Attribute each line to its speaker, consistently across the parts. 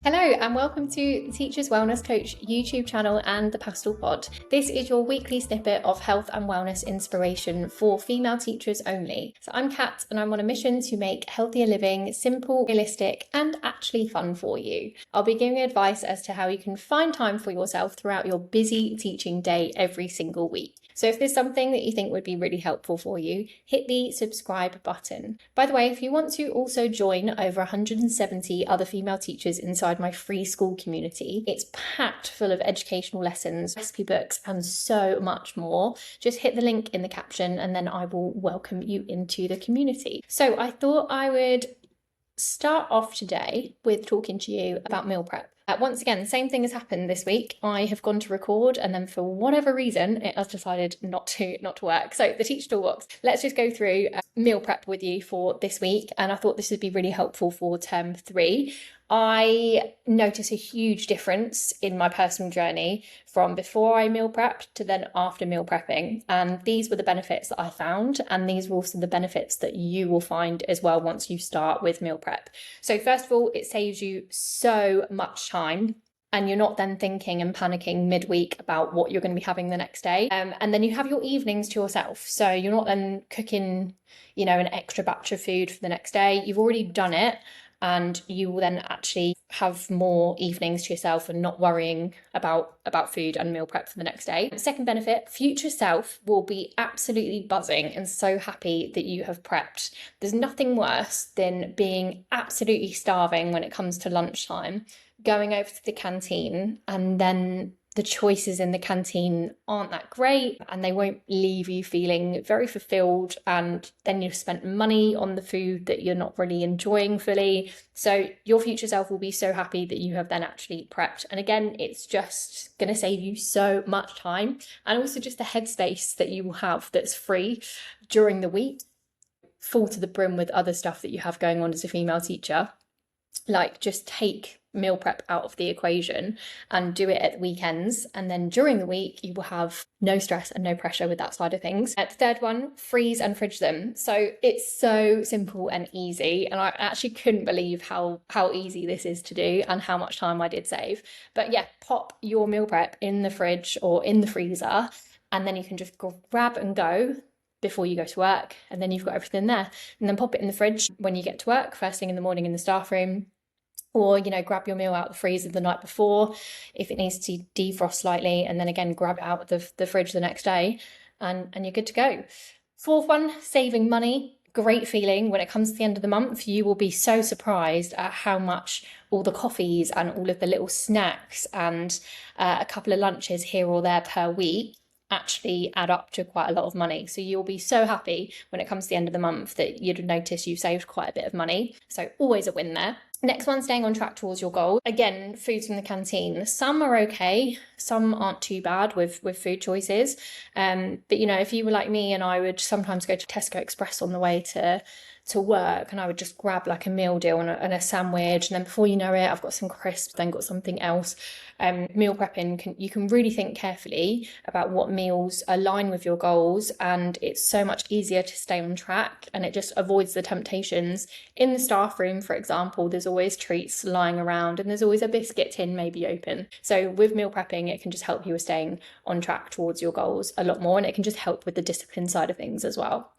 Speaker 1: Hello and welcome to the Teachers Wellness Coach YouTube channel and the Pastel Pod. This is your weekly snippet of health and wellness inspiration for female teachers only. So I'm Kat and I'm on a mission to make healthier living simple, realistic and actually fun for you. I'll be giving advice as to how you can find time for yourself throughout your busy teaching day every single week. So if there's something that you think would be really helpful for you, hit the subscribe button. By the way, if you want to also join over 170 other female teachers inside my free school community, it's packed full of educational lessons, recipe books, and so much more. Just hit the link in the caption and then I will welcome you into the community. So I thought I would start off today with talking to you about meal prep. Once again, the same thing has happened this week. I have gone to record and then for whatever reason, it has decided not to work. So the Teach Toolbox, let's just go through meal prep with you for this week. And I thought this would be really helpful for term 3. I notice a huge difference in my personal journey from before I meal prepped to then after meal prepping. And these were the benefits that I found. And these were also the benefits that you will find as well once you start with meal prep. So first of all, it saves you so much time. And you're not then thinking and panicking midweek about what you're going to be having the next day. And then you have your evenings to yourself. So you're not then cooking, an extra batch of food for the next day. You've already done it. And you will then actually have more evenings to yourself and not worrying about food and meal prep for the next day. Second benefit, future self will be absolutely buzzing and so happy that you have prepped. There's nothing worse than being absolutely starving when it comes to lunchtime, going over to the canteen and then the choices in the canteen aren't that great and they won't leave you feeling very fulfilled, and then you've spent money on the food that you're not really enjoying fully. So your future self will be so happy that you have then actually prepped. And again, it's just going to save you so much time and also just the headspace that you will have that's free during the week, full to the brim with other stuff that you have going on as a female teacher. Like, just take meal prep out of the equation and do it at weekends, and then during the week you will have no stress and no pressure with that side of things. The third one, freeze and fridge them. So it's so simple and easy, and I actually couldn't believe how easy this is to do and how much time I did save. But yeah, pop your meal prep in the fridge or in the freezer, and then you can just grab and go before you go to work, and then you've got everything there. And then pop it in the fridge when you get to work, first thing in the morning in the staff room. Or, grab your meal out of the freezer the night before if it needs to defrost slightly, and then again, grab it out of the fridge the next day and you're good to go. Fourth one, saving money. Great feeling. When it comes to the end of the month, you will be so surprised at how much all the coffees and all of the little snacks and a couple of lunches here or there per week actually add up to quite a lot of money. So you'll be so happy when it comes to the end of the month that you'd notice you've saved quite a bit of money. So always a win there. Next one, staying on track towards your goal. Again, foods from the canteen. Some are okay, some aren't too bad with food choices. But if you were like me, and I would sometimes go to Tesco Express on the way to work, and I would just grab like a meal deal and a sandwich, and then before you know it, I've got some crisps, then got something else. Meal prepping, you can really think carefully about what meals align with your goals, and it's so much easier to stay on track, and it just avoids the temptations. In the staff room, for example, there's always treats lying around, and there's always a biscuit tin maybe open. So with meal prepping, it can just help you with staying on track towards your goals a lot more, and it can just help with the discipline side of things as well,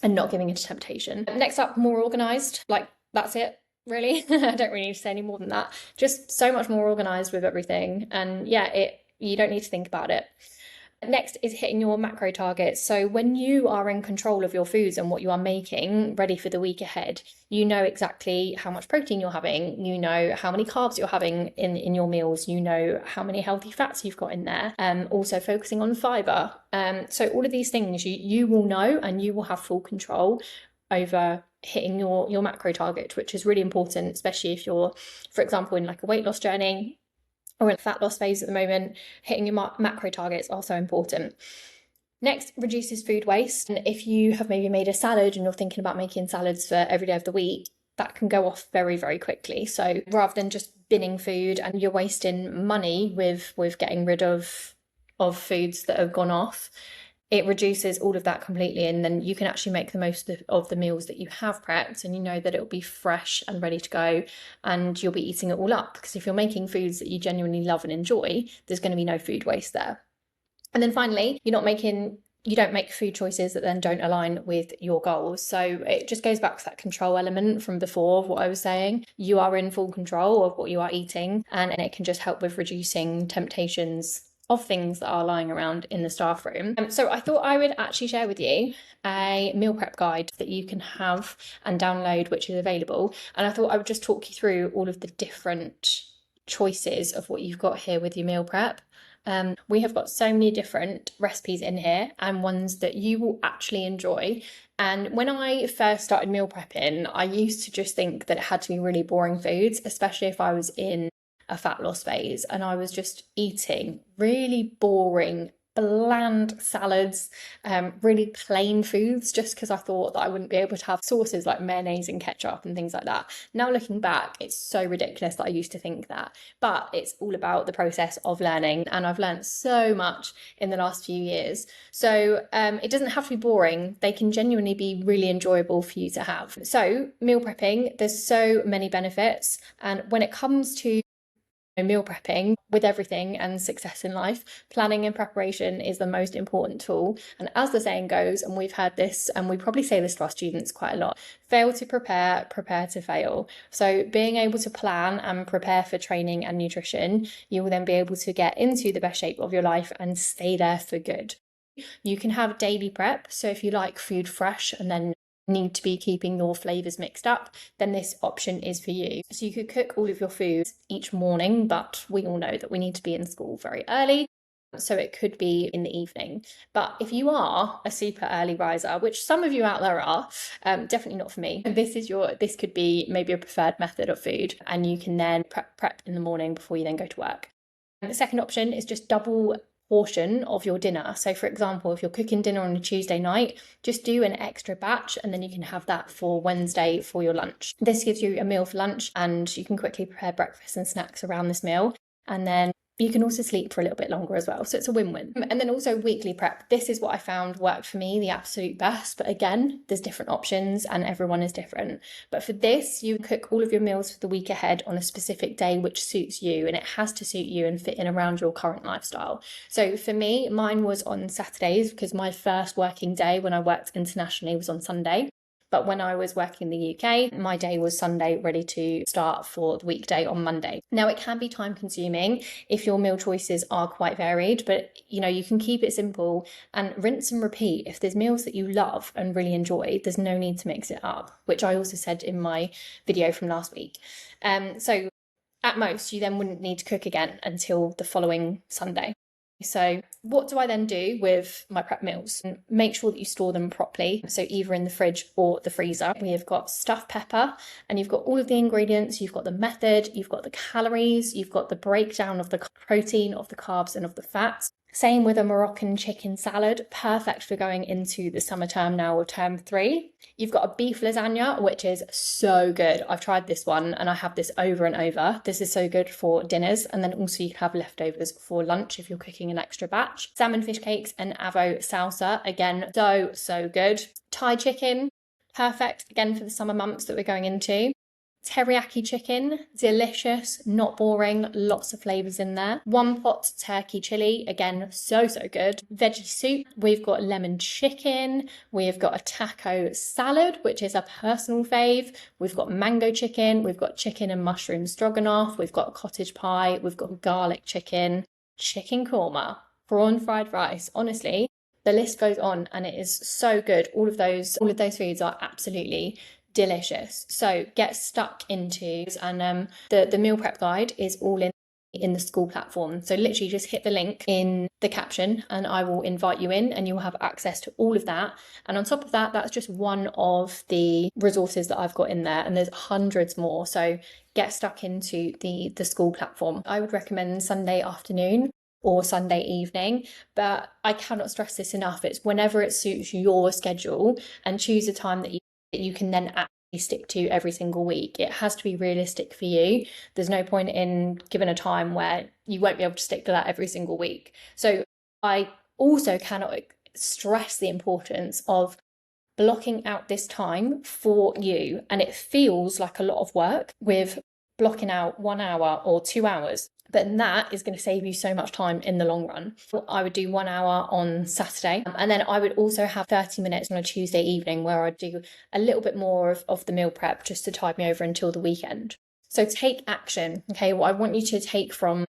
Speaker 1: and not giving into temptation. Next up, more organised. That's it, really. I don't really need to say any more than that. Just so much more organised with everything. And yeah, you don't need to think about it. Next is hitting your macro targets. So when you are in control of your foods and what you are making ready for the week ahead, you know exactly how much protein you're having, you know how many carbs you're having in your meals, you know how many healthy fats you've got in there, also focusing on fibre. So all of these things you will know, and you will have full control over hitting your macro target, which is really important, especially if you're, for example, in like a weight loss journey or in a fat loss phase at the moment. Hitting your macro targets are so important. Next, reduces food waste. And if you have maybe made a salad and you're thinking about making salads for every day of the week, that can go off very, very quickly. So rather than just binning food and you're wasting money with getting rid of foods that have gone off, it reduces all of that completely, and then you can actually make the most of the meals that you have prepped, and you know that it'll be fresh and ready to go, and you'll be eating it all up, because if you're making foods that you genuinely love and enjoy, there's going to be no food waste there. And then finally, you don't make food choices that then don't align with your goals. So it just goes back to that control element from before of what I was saying. You are in full control of what you are eating, and it can just help with reducing temptations of things that are lying around in the staff room. So I thought I would actually share with you a meal prep guide that you can have and download, which is available. And I thought I would just talk you through all of the different choices of what you've got here with your meal prep. We have got so many different recipes in here, and ones that you will actually enjoy. And when I first started meal prepping, I used to just think that it had to be really boring foods, especially if I was in a fat loss phase and I was just eating really boring, bland salads, really plain foods, just because I thought that I wouldn't be able to have sauces like mayonnaise and ketchup and things like that. Now looking back, it's so ridiculous that I used to think that, but it's all about the process of learning, and I've learned so much in the last few years. So it doesn't have to be boring, they can genuinely be really enjoyable for you to have. So meal prepping, there's so many benefits, and when it comes to meal prepping with everything and success in life, planning and preparation is the most important tool. And as the saying goes, and we've heard this, and we probably say this to our students quite a lot, fail to prepare, prepare to fail. So being able to plan and prepare for training and nutrition, you will then be able to get into the best shape of your life and stay there for good. You can have daily prep. So if you like food fresh and then need to be keeping your flavors mixed up, then this option is for you. So you could cook all of your foods each morning, but we all know that we need to be in school very early, so it could be in the evening. But if you are a super early riser, which some of you out there are, definitely not for me, this could be maybe a preferred method of food, and you can then prep in the morning before you then go to work. And the second option is just double portion of your dinner. So for example, if you're cooking dinner on a Tuesday night, just do an extra batch, and then you can have that for Wednesday for your lunch. This gives you a meal for lunch, and you can quickly prepare breakfast and snacks around this meal, and then you can also sleep for a little bit longer as well. So it's a win-win. And then also weekly prep. This is what I found worked for me the absolute best. But again, there's different options and everyone is different. But for this, you cook all of your meals for the week ahead on a specific day which suits you, and it has to suit you and fit in around your current lifestyle. So for me, mine was on Saturdays, because my first working day when I worked internationally was on Sunday. But when I was working in the UK, my day was Sunday, ready to start for the weekday on Monday. Now, it can be time consuming if your meal choices are quite varied, but you can keep it simple and rinse and repeat. If there's meals that you love and really enjoy, there's no need to mix it up, which I also said in my video from last week. So at most, you then wouldn't need to cook again until the following Sunday. So what do I then do with my prep meals? Make sure that you store them properly. So either in the fridge or the freezer. We have got stuffed pepper, and you've got all of the ingredients. You've got the method, you've got the calories, you've got the breakdown of the protein, of the carbs and of the fats. Same with a Moroccan chicken salad, perfect for going into the summer term now, or term 3. You've got a beef lasagna, which is so good. I've tried this one and I have this over and over. This is so good for dinners, and then also you can have leftovers for lunch if you're cooking an extra batch. Salmon fish cakes and avo salsa, again, so good. Thai chicken, perfect again for the summer months that we're going into. Teriyaki chicken, delicious, not boring, lots of flavours in there. One pot turkey chili, again, so good. Veggie soup, we've got lemon chicken, we've got a taco salad, which is a personal fave. We've got mango chicken, we've got chicken and mushroom stroganoff, we've got cottage pie, we've got garlic chicken, chicken korma, prawn fried rice. Honestly, the list goes on and it is so good. All of those foods are absolutely delicious. So get stuck into, and the meal prep guide is all in the school platform. So literally just hit the link in the caption and I will invite you in, and you'll have access to all of that. And on top of that, that's just one of the resources that I've got in there, and there's hundreds more. So get stuck into the school platform. I would recommend Sunday afternoon or Sunday evening, but I cannot stress this enough. It's whenever it suits your schedule, and choose a time that you can then actually stick to every single week. It has to be realistic for you. There's no point in giving a time where you won't be able to stick to that every single week. So I also cannot stress the importance of blocking out this time for you. And it feels like a lot of work with blocking out 1 hour or 2 hours, but that is going to save you so much time in the long run. I would do 1 hour on Saturday, and then I would also have 30 minutes on a Tuesday evening where I'd do a little bit more of the meal prep just to tide me over until the weekend. So take action. Okay, what I want you to take from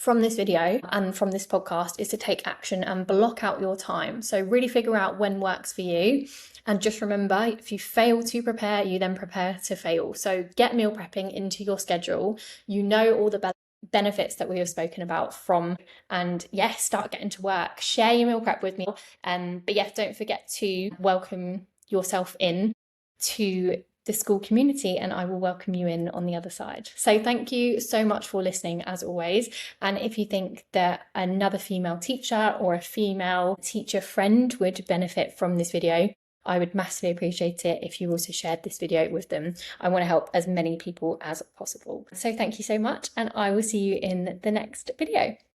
Speaker 1: this video and from this podcast is to take action and block out your time. So really figure out when works for you. And just remember, if you fail to prepare, you then prepare to fail. So get meal prepping into your schedule. You know all the benefits that we have spoken about from, and yes, start getting to work. Share your meal prep with me. But yes, don't forget to welcome yourself in to the school community, and I will welcome you in on the other side. So thank you so much for listening, as always. And if you think that another female teacher or a female teacher friend would benefit from this video, I would massively appreciate it if you also shared this video with them. I want to help as many people as possible. So thank you so much, and I will see you in the next video.